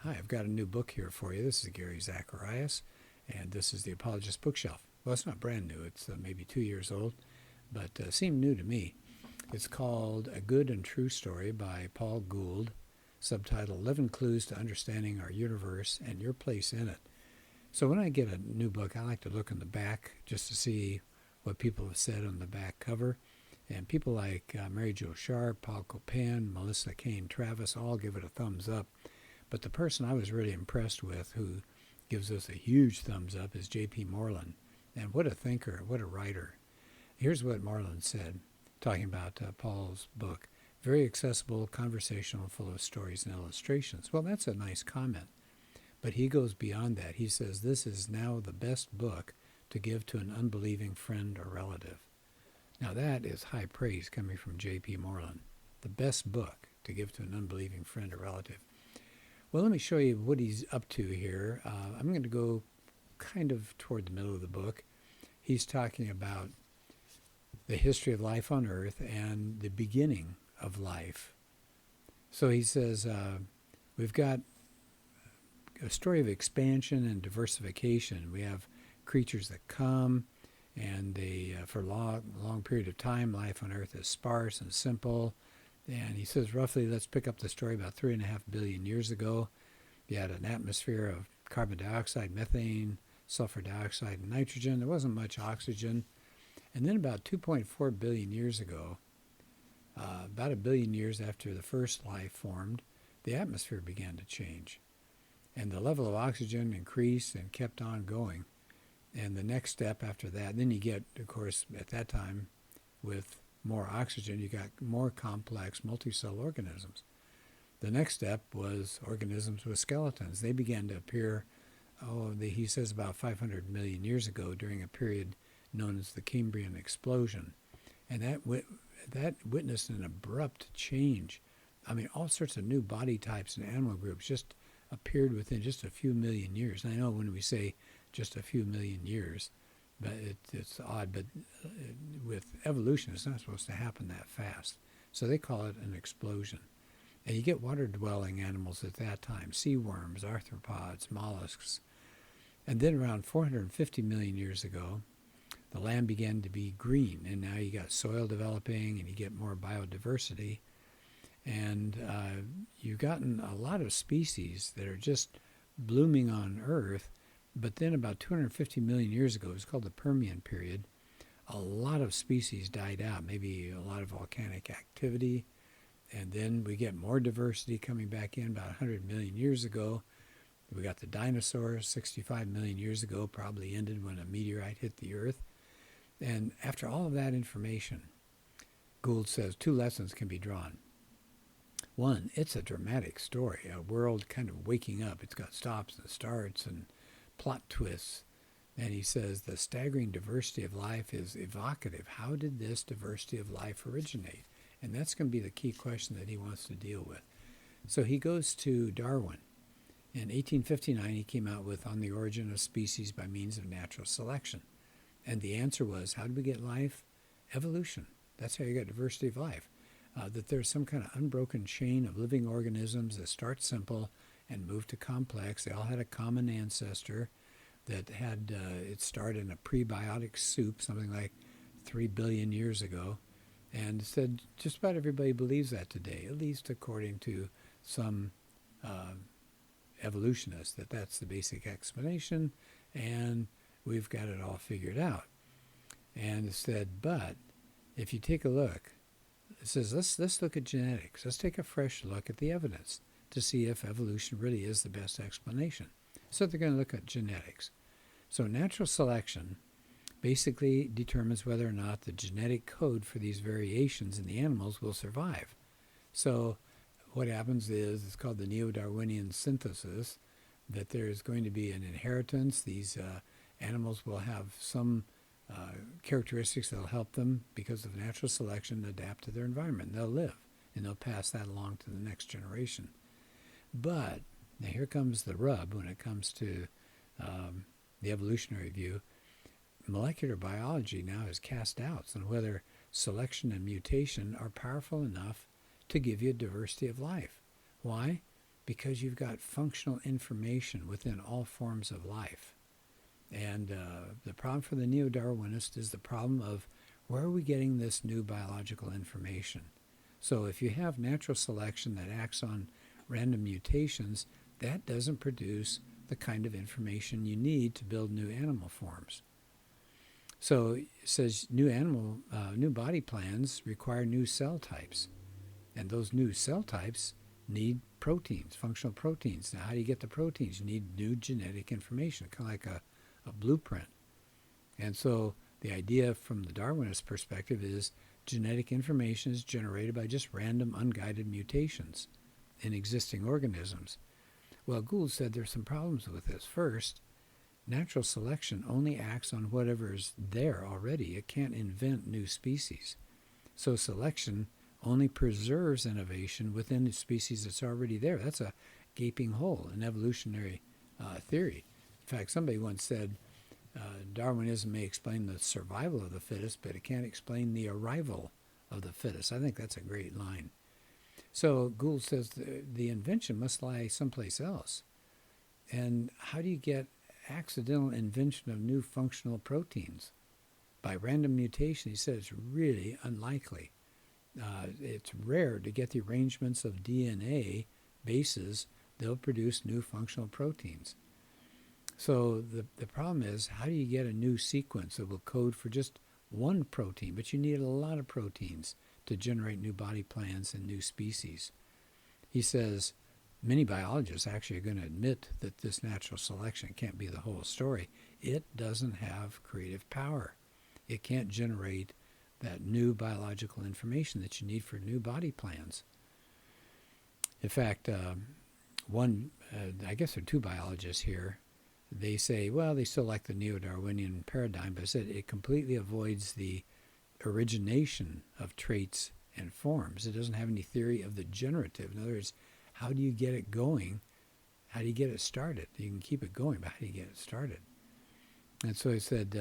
Hi, I've got a new book here for you. This is Gary Zacharias, and this is the Apologist bookshelf. Well, it's not brand new. It's maybe 2 years old, but seemed new to me. It's called A Good and True Story by Paul Gould, subtitled 11 Clues to Understanding Our Universe and Your Place in It. So when I get a new book, I like to look in the back just to see what people have said on the back cover. And people like Mary Jo Sharp, Paul Gould, Melissa Cain Travis all give it a thumbs up. But the person I was really impressed with, who gives us a huge thumbs up, is J.P. Moreland. And what a thinker, what a writer. Here's what Moreland said, talking about Paul's book. Very accessible, conversational, full of stories and illustrations. Well, that's a nice comment. But he goes beyond that. He says, this is now the best book to give to an unbelieving friend or relative. Now that is high praise coming from J.P. Moreland. The best book to give to an unbelieving friend or relative. Well, let me show you what he's up to here. I'm going to go kind of toward the middle of the book. He's talking about the history of life on Earth and the beginning of life. So he says, we've got a story of expansion and diversification. We have creatures that come, and they, for a long period of time, life on Earth is sparse and simple. And he says, roughly, let's pick up the story about 3.5 billion years ago. You had an atmosphere of carbon dioxide, methane, sulfur dioxide, and nitrogen. There wasn't much oxygen. And then about 2.4 billion years ago, about a billion years after the first life formed, the atmosphere began to change. And the level of oxygen increased and kept on going. And the next step after that, then you get, of course, at that time, with more oxygen, you got more complex multicell organisms. The next step was organisms with skeletons. They began to appear, he says about 500 million years ago during a period known as the Cambrian explosion. And that witnessed an abrupt change. I mean, all sorts of new body types and animal groups just appeared within just a few million years. And I know when we say just a few million years, but it's odd, but with evolution, it's not supposed to happen that fast. So they call it an explosion. And you get water-dwelling animals at that time, sea worms, arthropods, mollusks. And then around 450 million years ago, the land began to be green, and now you got soil developing, and you get more biodiversity. And you've gotten a lot of species that are just blooming on Earth. But then about 250 million years ago, it was called the Permian period, a lot of species died out, maybe a lot of volcanic activity. And then we get more diversity coming back in about 100 million years ago. We got the dinosaurs 65 million years ago, probably ended when a meteorite hit the Earth. And after all of that information, Gould says 2 lessons can be drawn. One, it's a dramatic story, a world kind of waking up. It's got stops and starts and plot twists. And he says the staggering diversity of life is evocative. How did this diversity of life originate? And that's going to be the key question that he wants to deal with. So he goes to Darwin. In 1859, he came out with On the Origin of Species by Means of Natural Selection. And the answer was, how did we get life? Evolution. That's how you get diversity of life. That there's some kind of unbroken chain of living organisms that start simple and move to complex. They all had a common ancestor that had it started in a prebiotic soup, something like 3 billion years ago. And said just about everybody believes that today, at least according to some evolutionists, that that's the basic explanation, and we've got it all figured out. And it said, but if you take a look, it says, let's look at genetics. Let's take a fresh look at the evidence to see if evolution really is the best explanation. So they're going to look at genetics. So natural selection basically determines whether or not the genetic code for these variations in the animals will survive. So what happens is, it's called the neo-Darwinian synthesis, that there's going to be an inheritance. These animals will have some characteristics that will help them, because of natural selection, adapt to their environment. They'll live, and they'll pass that along to the next generation. But now here comes the rub when it comes to the evolutionary view. Molecular biology now has cast doubts on whether selection and mutation are powerful enough to give you a diversity of life. Why? because you've got functional information within all forms of life. And the problem for the neo-Darwinist is the problem of where are we getting this new biological information? So if you have natural selection that acts on random mutations, that doesn't produce the kind of information you need to build new animal forms. So it says new body plans require new cell types. And those new cell types need proteins, functional proteins. Now, how do you get the proteins? You need new genetic information, kind of like a blueprint. And so the idea from the Darwinist perspective is genetic information is generated by just random unguided mutations in existing organisms. Well, Gould said there's some problems with this. First, natural selection only acts on whatever is there already. It can't invent new species. So selection only preserves innovation within the species that's already there. That's a gaping hole in evolutionary theory. In fact, somebody once said, Darwinism may explain the survival of the fittest, but it can't explain the arrival of the fittest. I think that's a great line. So Gould says the invention must lie someplace else. And how do you get accidental invention of new functional proteins? By random mutation. He said it's really unlikely. It's rare to get the arrangements of DNA bases that will produce new functional proteins. So the problem is, how do you get a new sequence that will code for just one protein? But you need a lot of proteins to generate new body plans and new species. He says many biologists actually are going to admit that this natural selection can't be the whole story. It doesn't have creative power. It can't generate that new biological information that you need for new body plans. In fact, I guess there are two biologists here. They say, well, they still like the neo-Darwinian paradigm, but it completely avoids the origination of traits and forms. It doesn't have any theory of the generative. In other words, how do you get it going? How do you get it started? You can keep it going, but how do you get it started? And so he said,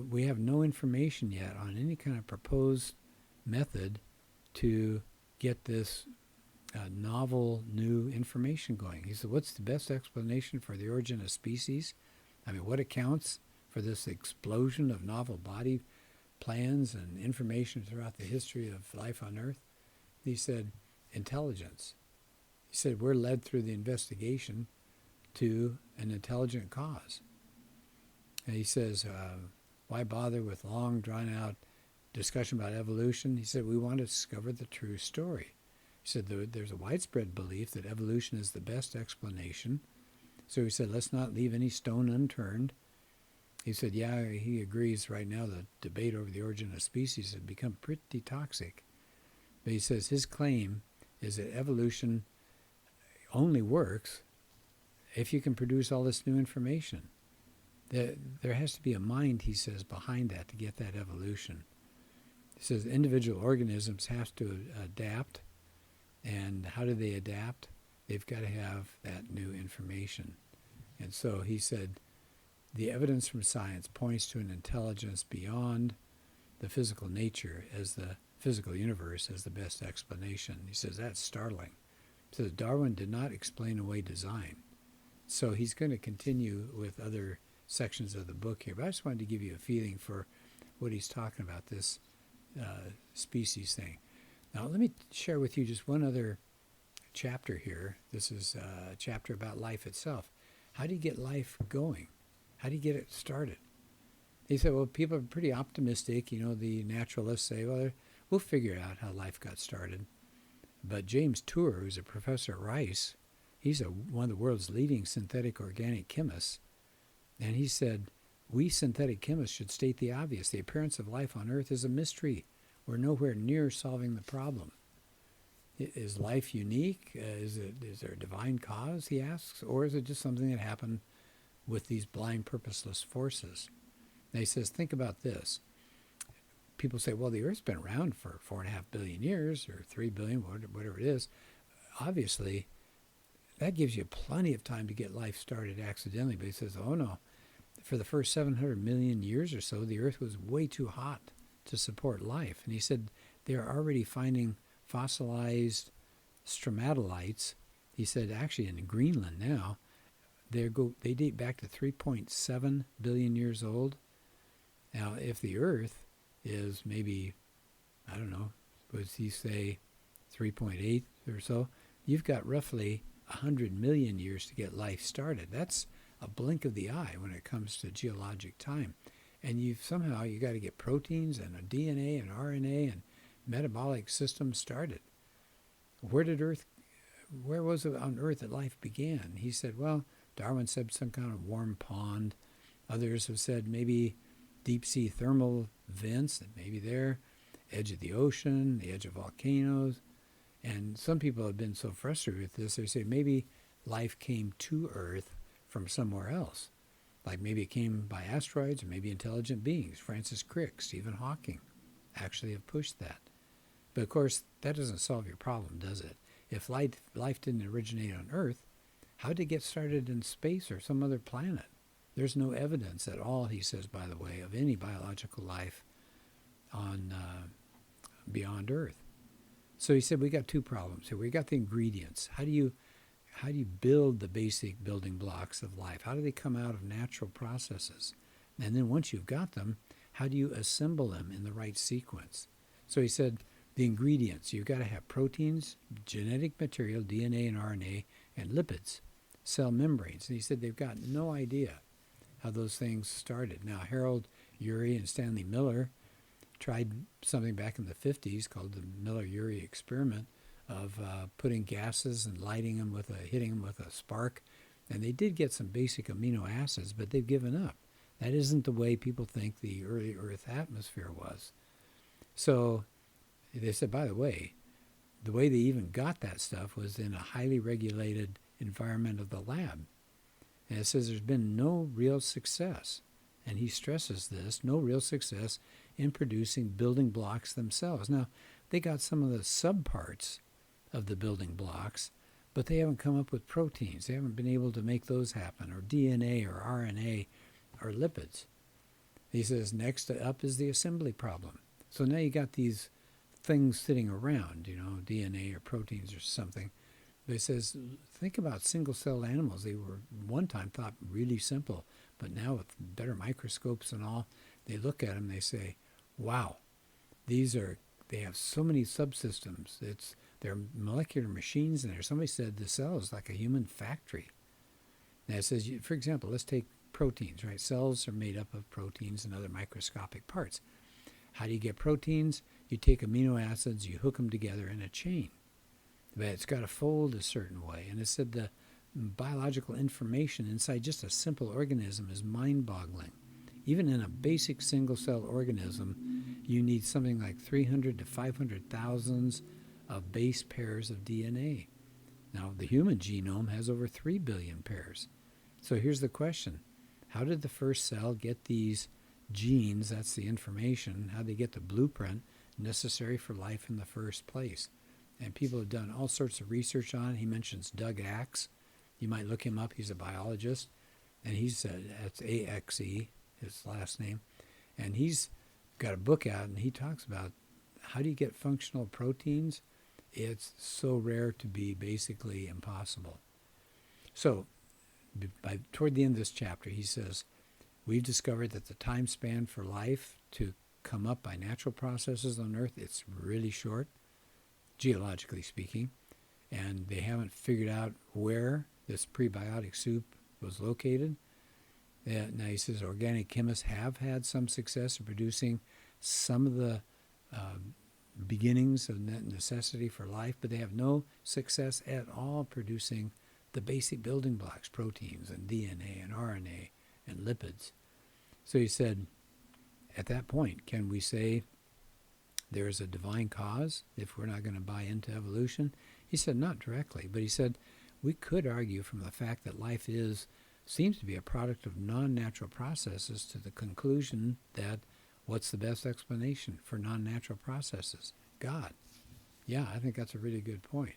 we have no information yet on any kind of proposed method to get this novel new information going. He said, what's the best explanation for the origin of species? I mean, what accounts for this explosion of novel body plans and information throughout the history of life on Earth? He said, intelligence. He said, we're led through the investigation to an intelligent cause. And he says, why bother with long, drawn-out discussion about evolution? He said, we want to discover the true story. He said, there's a widespread belief that evolution is the best explanation. So he said, let's not leave any stone unturned. He said, yeah, he agrees right now the debate over the origin of species has become pretty toxic. But he says his claim is that evolution only works if you can produce all this new information. There has to be a mind, he says, behind that to get that evolution. He says individual organisms have to adapt. And how do they adapt? They've got to have that new information. And so he said, the evidence from science points to an intelligence beyond the physical nature as the physical universe as the best explanation. He says that's startling. He says Darwin did not explain away design. So he's going to continue with other sections of the book here. But I just wanted to give you a feeling for what he's talking about, this species thing. Now, let me share with you just one other chapter here. This is a chapter about life itself. How do you get life going? How do you get it started? He said, well, people are pretty optimistic. You know, the naturalists say, well, we'll figure out how life got started. But James Tour, who's a professor at Rice, he's one of the world's leading synthetic organic chemists. And he said, we synthetic chemists should state the obvious. The appearance of life on Earth is a mystery. We're nowhere near solving the problem. Is life unique? Is there a divine cause, he asks? Or is it just something that happened with these blind, purposeless forces? And he says, think about this. People say, well, the Earth's been around for 4.5 billion years, or 3 billion, whatever it is. Obviously, that gives you plenty of time to get life started accidentally. But he says, oh no, for the first 700 million years or so, the Earth was way too hot to support life. And he said they're already finding fossilized stromatolites. He said actually in Greenland now, they date back to 3.7 billion years old. Now, if the Earth is maybe, I don't know, would he say 3.8 or so, you've got roughly 100 million years to get life started. That's a blink of the eye when it comes to geologic time. And you got to get proteins and a DNA and RNA and metabolic systems started. Where was it on Earth that life began? He said, well, Darwin said some kind of warm pond. Others have said maybe deep sea thermal vents, that maybe there, edge of the ocean, the edge of volcanoes. And some people have been so frustrated with this, they say maybe life came to Earth from somewhere else. Like maybe it came by asteroids or maybe intelligent beings. Francis Crick, Stephen Hawking actually have pushed that. But of course, that doesn't solve your problem, does it? If life didn't originate on Earth, how did it get started in space or some other planet? There's no evidence at all, he says, by the way, of any biological life on beyond Earth. So he said we got two problems here. We got the ingredients. How do you build the basic building blocks of life? How do they come out of natural processes? And then once you've got them, how do you assemble them in the right sequence? So he said the ingredients, you've got to have proteins, genetic material, DNA and RNA, and lipids, cell membranes. And he said they've got no idea how those things started. Now, Harold Urey and Stanley Miller tried something back in the 50s called the Miller-Urey experiment of putting gases and hitting them with a spark. And they did get some basic amino acids, but they've given up. That isn't the way people think the early Earth atmosphere was. So they said, by the way they even got that stuff was in a highly regulated environment of the lab. And it says there's been no real success. And he stresses this, no real success in producing building blocks themselves. Now, they got some of the subparts of the building blocks, but they haven't come up with proteins. They haven't been able to make those happen, or DNA or RNA or lipids. He says next up is the assembly problem. So now you got these things sitting around, DNA or proteins or something. But he says, think about single-celled animals. They were one time thought really simple, but now with better microscopes and all, they look at them, they say, wow, they have so many subsystems. They're molecular machines in there. Somebody said the cell is like a human factory. Now it says, for example, let's take proteins, right? Cells are made up of proteins and other microscopic parts. How do you get proteins? You take amino acids, you hook them together in a chain. But it's got to fold a certain way. And it said the biological information inside just a simple organism is mind-boggling. Even in a basic single-cell organism, you need something like 300 to 500,000 of base pairs of DNA. Now, the human genome has over 3 billion pairs. So here's the question. How did the first cell get these genes, that's the information, how they get the blueprint necessary for life in the first place? And people have done all sorts of research on it. He mentions Doug Axe. You might look him up. He's a biologist. And he said, that's A-X-E, his last name. And he's got a book out, and he talks about how do you get functional proteins? It's so rare to be basically impossible. So toward the end of this chapter, he says, we've discovered that the time span for life to come up by natural processes on Earth, it's really short, geologically speaking, and they haven't figured out where this prebiotic soup was located. Now he says organic chemists have had some success in producing some of the beginnings of necessity for life, but they have no success at all producing the basic building blocks, proteins and DNA and RNA and lipids. So he said, at that point, can we say there is a divine cause if we're not going to buy into evolution? He said not directly, but he said we could argue from the fact that life seems to be a product of non-natural processes to the conclusion that what's the best explanation for non-natural processes? God. Yeah, I think that's a really good point.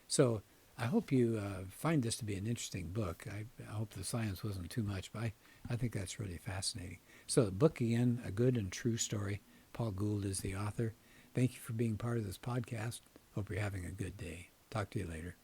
So I hope you find this to be an interesting book. I hope the science wasn't too much, but I think that's really fascinating. So the book again, A Good and True Story. Paul Gould is the author. Thank you for being part of this podcast. Hope you're having a good day. Talk to you later.